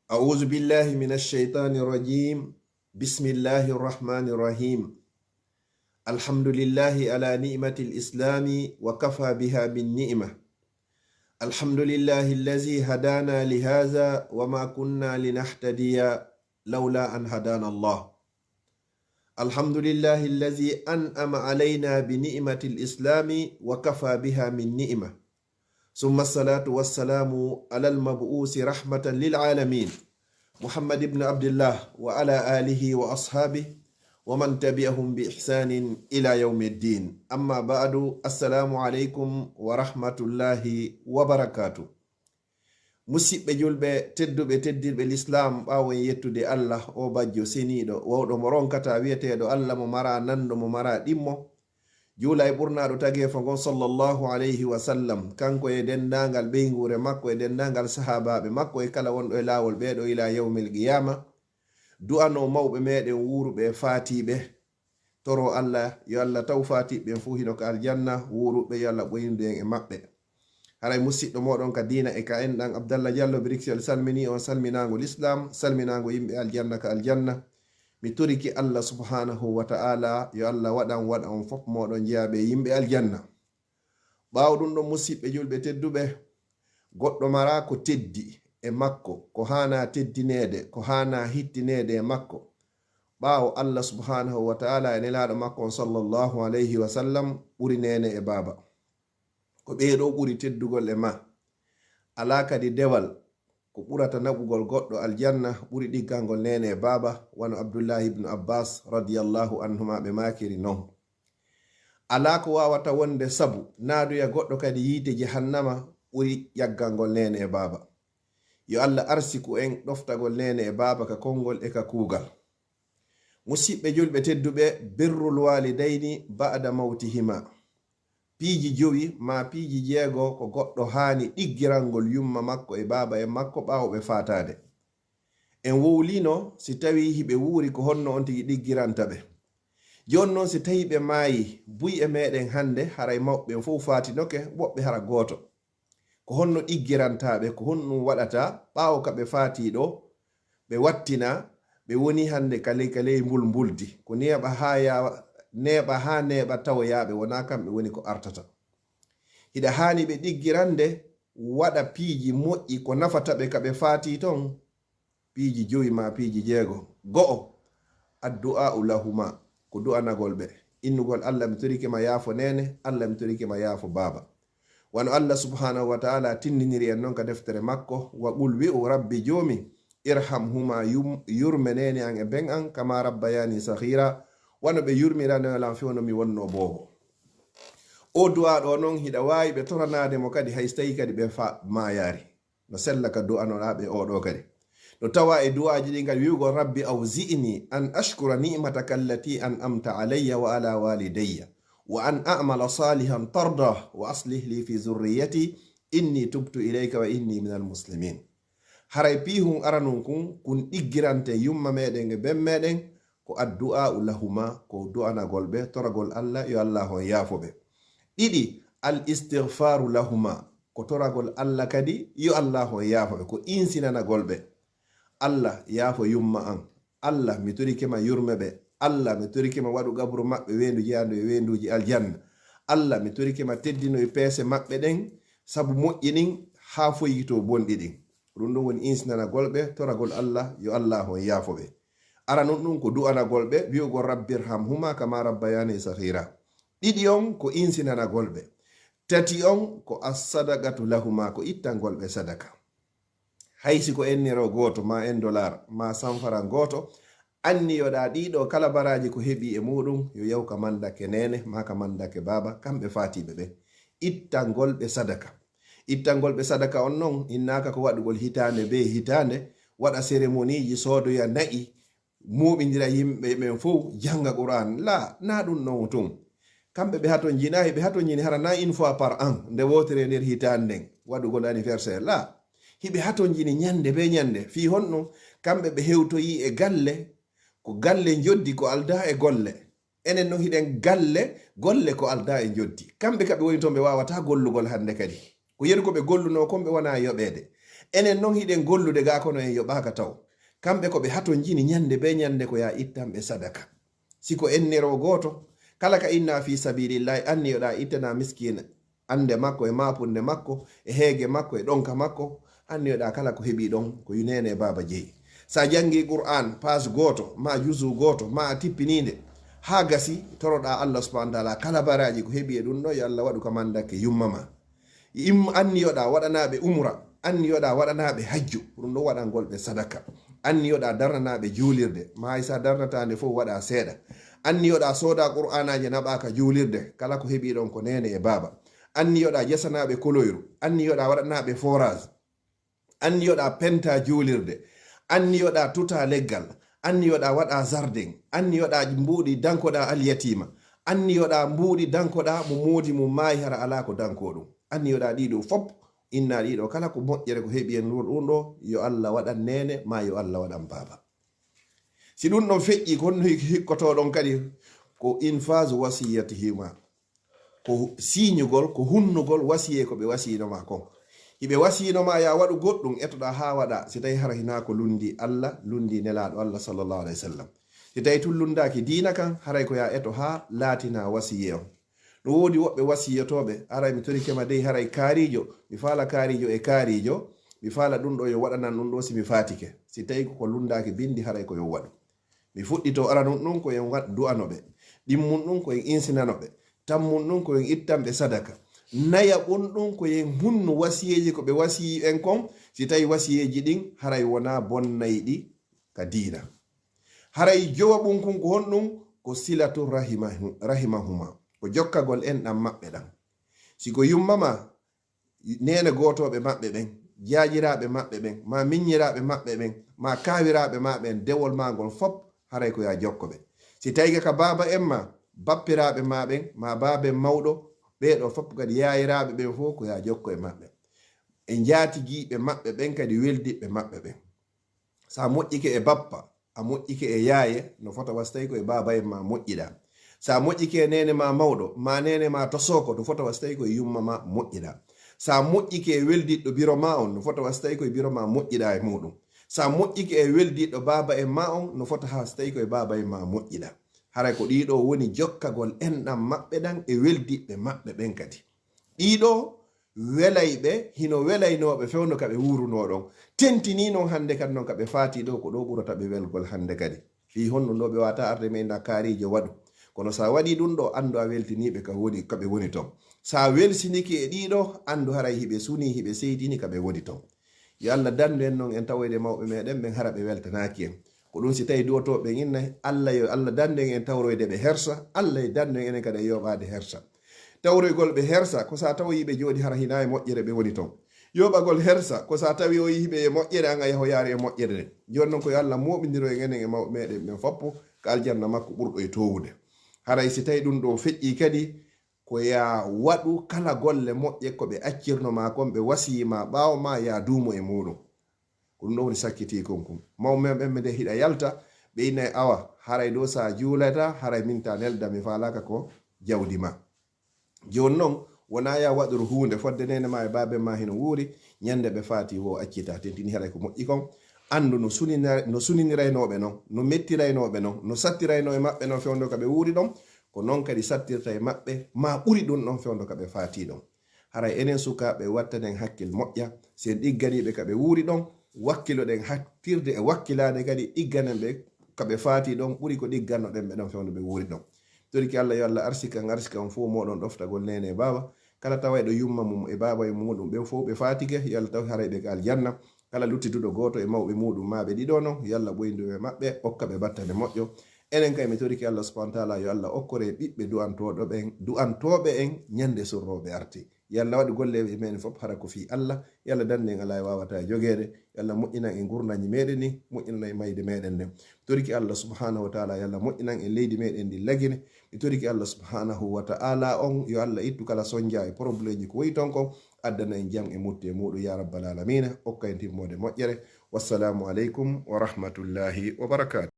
أعوذ بالله من الشيطان الرجيم. بسم الله الرحمن الرحيم. الحمد لله على نعمة الإسلام وكفى بها بالنعمة. الحمد لله الذي هدانا لهذا وما كنا لنهتدي لولا أن هدانا الله. الحمد لله الذي أنعم علينا بنعمة الإسلام وكفى بها من نعمة. ثم الصلاة والسلام على المبعوث رحمة للعالمين محمد بن عبد الله وعلى آله وأصحابه ومن تبعهم بإحسان إلى يوم الدين. أما بعد، السلام عليكم ورحمة الله وبركاته. musidɓe julɓe tedduɓe teddirɓe l'islam ɓaawon yettude Allah o bajjo seniiɗo wowɗo mo ronkata wiyeteeɗo Allah mo mara nanɗo mo mara ɗimmo, juula e ɓurnaɗo tageefo ngon sallallahu alayhi wa sallam, kanko e dendangal ɓeygure makko e dendangal sahabaɓe makko e kala wonɗo e laawol ɓeeɗo ila yawmil qiyama. du'ano mawɓe meɗen wuruɓe faatiɓe, toro Allah yo Allah taw faatiɓe fuu hino ko aljanna, wuruɓe yo Allah ɓoyindu en e maɓɓe. haray musidɗo moɗon ka dina e ka enɗan Abdallah Diallo Brixel salmini on salminago l'islam, salminago yimɓe aljanna ka aljanna. mi turiki Allah subhanahu wa ta'ala yo Allah waɗa on fof moɗon jeyaɓe yimɓe aljanna. ɓawo ɗum ɗon musidɓe julɓe tedduɓe, goɗɗo mara ko teddi e makko, ko hana teddinede, ko hana hittinede e makko, ɓawo Allah subhanahu wa ta'ala e nelaɗo makko on sallallahu alayhi wa sallam ɓuri nene e baba. ko ɓeeɗo ɓuri teddugol e ma. ala kadi dewal ko ɓurata naɓugol goɗɗo aljanna ɓuri ɗiggangol nene e baba, wano Abdullahi ibnu Abbas radiyallahu anhuma ɓe makiri non. ala ko wawata wonde sabu naaduya goɗɗo kadi yiite jahannama ɓuri ƴaggangol nene e baba. yo Allah arsiku en ɗoftagol nene e baba ka konngol e ka kuugal. musidɓe julɓe tedduɓe, birrul walidayni ba'da mawtihima. piiji jowi ma piiji jeego ko goɗɗo haani ɗiggirangol yumma makko e baba e makko ɓawo ɓe fatade. en wowlino si tawi hiɓe wuuri ko honno on tigi ɗiggiranta ɓe. jon noon si tawi ɓe maayi buy e meɗen hande haray mawɓe fof fatinoke, woɓɓe hara gooto. ko honno ɗiggirantaɓe, ko honno waɗata ɓawo ka ɓe faatiɗo ɓe wattina, ɓe woni hande kaley mbuldi ko neɓa ha yawa neɓa ha neɓa tawoyaɓe, wona kamɓe woni ko artata. hiɗa hani ɓe ɗiggirande waɗa piiji moƴƴi ko nafataɓe ka ɓe faati ton, piiji jowi ma piiji jeego. go'o addu'a lahuma, ko du'anagol ɓe, innugol Allah mi torike ma yaafo nene, Allah mi torike ma yaafo baba. wano Allah subhanahu wa ta'ala tinniniri en noon ka deftere makko, wa qul wi'u rabbi joomi irhamhuma, yurmenene an e ben an kama rabbayani sahira, wano ɓe yurmiranolan fewno mi wonno bobo. o du'a ɗo noon hiɗa wawi ɓe toranade mo kadi hay so tawi kadi ɓe fa mayari, no sella ka du'anoɗaɓe oɗo kadi. no tawa e du'aji ɗi kadi wi'ugol rabbi awzi'ni an ashkura ni'mataka allati an'amta alayya wa ala walidayya wa an a'mala salihan tarda wa aslih li fi zurriyati inni tubtu ilayka wa inni minal muslimin. haray pihun aranun kun ɗiggirante yumma meɗen e ben meɗen ko addu'a lahuma, ko du'anagol ɓe, toragol Allah yo Allah hon yaafoɓe. ɗiɗi al istighfaru lahuma, ko toragol Allah kadi yo Allah hon yaafoɓe, ko insinanagol ɓe. Allah yaafo yumma an, Allah mi torikema yurme ɓe, Allah mi torikema waɗu gabru maɓɓe wendu jeyandu e wenduji aljanna, Allah mi torikema teddino e peese maɓɓe ɗen sabu moƴƴinin ha foyito bonɗi ɗin. ɗum ɗum woni insinanagol ɓe, toragol Allah yo Allah hon yaafoɓe. ara non ɗum ko du'anagol ɓe, wi'ugol rabbirhamhuma kama rabbayani sahira. ɗiɗi on ko insinanagol ɓe. tati on ko as-sadaqatu lahuma, ko ittangol ɓe sadaka. haysi ko enniro goto ma en dollar ma sanfara goto, anniyoɗa ɗiɗo kala baraji ko heɓi e muɗum yo yaw ka mandake nene ma ka mandake baba, kamɓe fatiɓe ɓe. ittangol ɓe sadaka. ittangol ɓe sadaka on non innaka ko waɗugol hitande be hitande, waɗa cérémoniji soodoya na'i, muɓidira yimɓe ɓen fof janga Qur'an, la na ɗum non tun. kamɓe ɓe haton jinayi, ɓe haton jini hara na une fois par an nde wotere nder hitande nden waɗugol anniversaire, la hiɓe haton jini ñande be ñande. fi honno kamɓe ɓe hewtoyi e galle, ko galle joddi ko alda e golle. enen no hiɗen golle ko alda e joddi. kamɓe kaɓe woni toon ɓe wawata gollugol hande kadi, ko yeru ko ɓe golluno kon ɓe wona yoɓede. enen noon hiɗen gollude ga kono en yoɓaka taw kamɓe ko ɓe haton jini ñande be ñande ko ya ittanɓe sadaka siko ennero goto kala ka inna fi sabilillahi anniyoɗa ittana miskina ande makko e mapunde makko e heege makko e ɗonka makko anniyoɗa kala ko heeɓi ɗon ko yunene baba jeeyi sa jangi qur'an page goto ma juzu goto ma a tippinide ha gasi toroɗa Allah subhanahu wa ta'ala kala baraji ko heeɓi e ɗum ɗo yo Allah waɗu ka mandake yummama anniyoɗa waɗanaɓe umra anniyoɗa waɗanaɓe hajju ɗum ɗo waɗangolɓe sadaka anniyoɗa darnanaɓe juulirde ma hay sa darnatande fof waɗa seeɗa anniyoɗa sooda qur'anaji naɓaka juulirde kala ko heeɓi ɗon ko nene e baba anniyoɗa jesanaɓe koloyru anniyoɗa waɗanaɓe forage anniyoɗa penta juulirde anniyoɗa tuta leggal anniyoɗa waɗa jardin anniyoɗa mbuuɗi dankoɗa alyatima anniyoɗa mbuuɗi dankoɗa mo moodi mum maayi hara ala ko danko ɗum anniyoɗa ɗiɗo fop inna ɗiɗo kala ko moƴƴere ko heeɓi en ɗum ɗo yo Allah waɗan nene ma yo Allah waɗan baba si ɗum ɗon feƴƴi ko hikkotoɗon kadi ko infase wasiyatihima ko siñugol ko hunnugol wasiye ko ɓe wasinoma kon hiɓe wasinoma ya waɗu goɗɗum etoɗa ha waɗa si tawi hara hina ko lundi Allah lundi nelaɗo Allah sallallahu alaihi wasallam si tawi tun lundaki dina kan haray ko ya eto ha laatina wasiye on ɗum wodi woɓɓe wasiyotoɓe aray mi torikema dey haray kaarijo mi faala kaarijo e kaarijo mi faala ɗum ɗo yo waɗanan ɗum ɗo si mi fatike si tawi ko lundaki bindi haray ko yo waɗu mi fuɗɗito ara ɗum ko en waɗ du'anoɓe ɗimmun ɗum ko en insinanoɓe tammun ɗum ko en ittanɓe sadaka naya ɓon ko yen hunnu wasiyeji ko ɓe wasiyi en kon si tawi wasiyeji ɗin haray wona bonnayɗi ka diina haray jowa ɓum kon ko honɗum ko silatu rahimahuma ko jokkagol en ɗam maɓɓe ɗan siko yummama nene gotoɓe maɓɓe ɓen jajiraɓe maɓɓe ɓen ma miññiraɓe maɓɓe ɓen ma kawiraɓe maɓɓen dewol magol fop haray ko ya jokkoɓe si tawi ka baba en ma bappiraɓe maɓen ma baben mawɗo ɓeɗo fop kadi yayiraɓe ɓen fof ko ya jokko e maɓɓe e jatigiɓe maɓɓe ɓen kadi weldiɓe maɓɓe ɓen sa moƴƴike e bappa a moƴƴike e yaaye no fota wastayi ko e baba en ma moƴƴiɗa sa moƴƴike e nene ma mawɗo ma nene ma to soko no fota wastayi ko e yumma ma moƴƴiɗa sa moƴƴike e weldiɗɗo biro ma on no fota wastayi ko e biro ma moƴƴiɗa e muɗum sa moƴƴike e weldiɗɗo baba en ma on no fota wastayi ko e baba en ma moƴƴiɗa haray ko ɗiɗo woni jokkagol enɗam maɓɓe ɗan e weldiɓɓe maɓɓe ɓen kadi ɗiɗo welayɓe hino welaynoɓe fewno kaɓe wurunoɗon tentini noon hande kadi noon kaɓe faati ɗo ko ɗo ɓurata ɓe welgol hande kadi fi honɗum ɗo ɓe wata arde meyda kaarijo waɗu kono sa waɗi ɗum ɗo andu a weltiniɓe kaɓe woni ton sa welsiniki e ɗiɗo andu haray hiɓe suni hiɓe seydini kaɓe woni ton yo Allah dandu en noon en tawoyde mawɓe meɗen ɓen hara ɓe weltanaki en ko ɗum si tawi duwotoɓe innay Allah yo Allah dandu en tawroyde ɓe hersa Allah e dandu en enen kada yoɓade hersa tawroygol ɓe hersa ko sa tawi ɓe jooɗi hara hina e moƴƴere ɓe woni ton yoɓagol hersa ko sa tawi o yihiɓe e moƴƴere an a yaho yaari e moƴƴere nde joni noon ko yo Allah moɓidiro en enen e mawɓe meɗen ɓen foppo ko aljanna makko ɓurɗo e towude haray si tawi ɗum ɗo feƴƴi kadi ko ya waɗu kala golle moƴƴe ko ɓe accirnoma kon ɓe wasiyima ɓawo ma ya duumo e muɗum ko ɗum ɗo woni sakkiti konkum mawɓe ɓen nde hiɗa yalta ɓe innayi awa haray ɗo sa juulata haray minta nelda mi falaka ko jawdi ma joni noon wona ya waɗuru hunde fodde nene ma e baben ma hino wuuri ñande ɓe faati wo accita tentini haray ko moƴƴi kon andu no suniniraynoɓe noon no mettiraynoɓe noon no sattirayno e maɓɓe noon fewndo ka ɓe wuuri ɗon ko noon kadi sattirta e maɓɓe ma ɓuri ɗum ɗon fewndo ka ɓe faati ɗon haray enen sukaɓe wattanen hakkil moƴƴa sen ɗigganiɓe ka ɓe wuuri ɗon wakkiloɗen hattirde e wakkilade kadi ɗigganen ɓe kaɓe faati ɗon ɓuri ko ɗiggannoɗen ɓe ɗon fewndo ɓe wuuri ɗon toriki Allah yo Allah arsikan fo moɗon ɗoftagol nene e baba kala tawayɗo yumma mum e baba e muɗum ɓen fof ɓe fatike yo Allah tawi harayɓe ka aljanna kala luttituɗo goto e mawɓe muɗum maɓe ɗiɗo noon yo Allah ɓoyndu e maɓɓe okka ɓe battane moƴƴo enen kay mi toriki Allah subhanahu wa ta'ala yo Allah okkore ɓiɓɓe du'antoɓe en ñande surroɓe arti yo Allah waɗi golleɓe men fof hara ko fi Allah yo Allah dande en ala e wawata e jogede yo Allah moƴƴinan en gurnaji meɗen ni moƴƴinan e mayde meɗen nden toriki Allah subhanahu wa ta'ala yo Allah moƴƴinan en leydi meɗen ndi lagine mi toriki Allah subhanahu wa ta'ala on yo Allah ittu kala sonja e probléme ji ko woyi ton kon addana en jam e mutte muɗum ya rabbal alamina okka en timmode moƴƴere wassalamu aleykum wa rahmatullahi wa barakatuh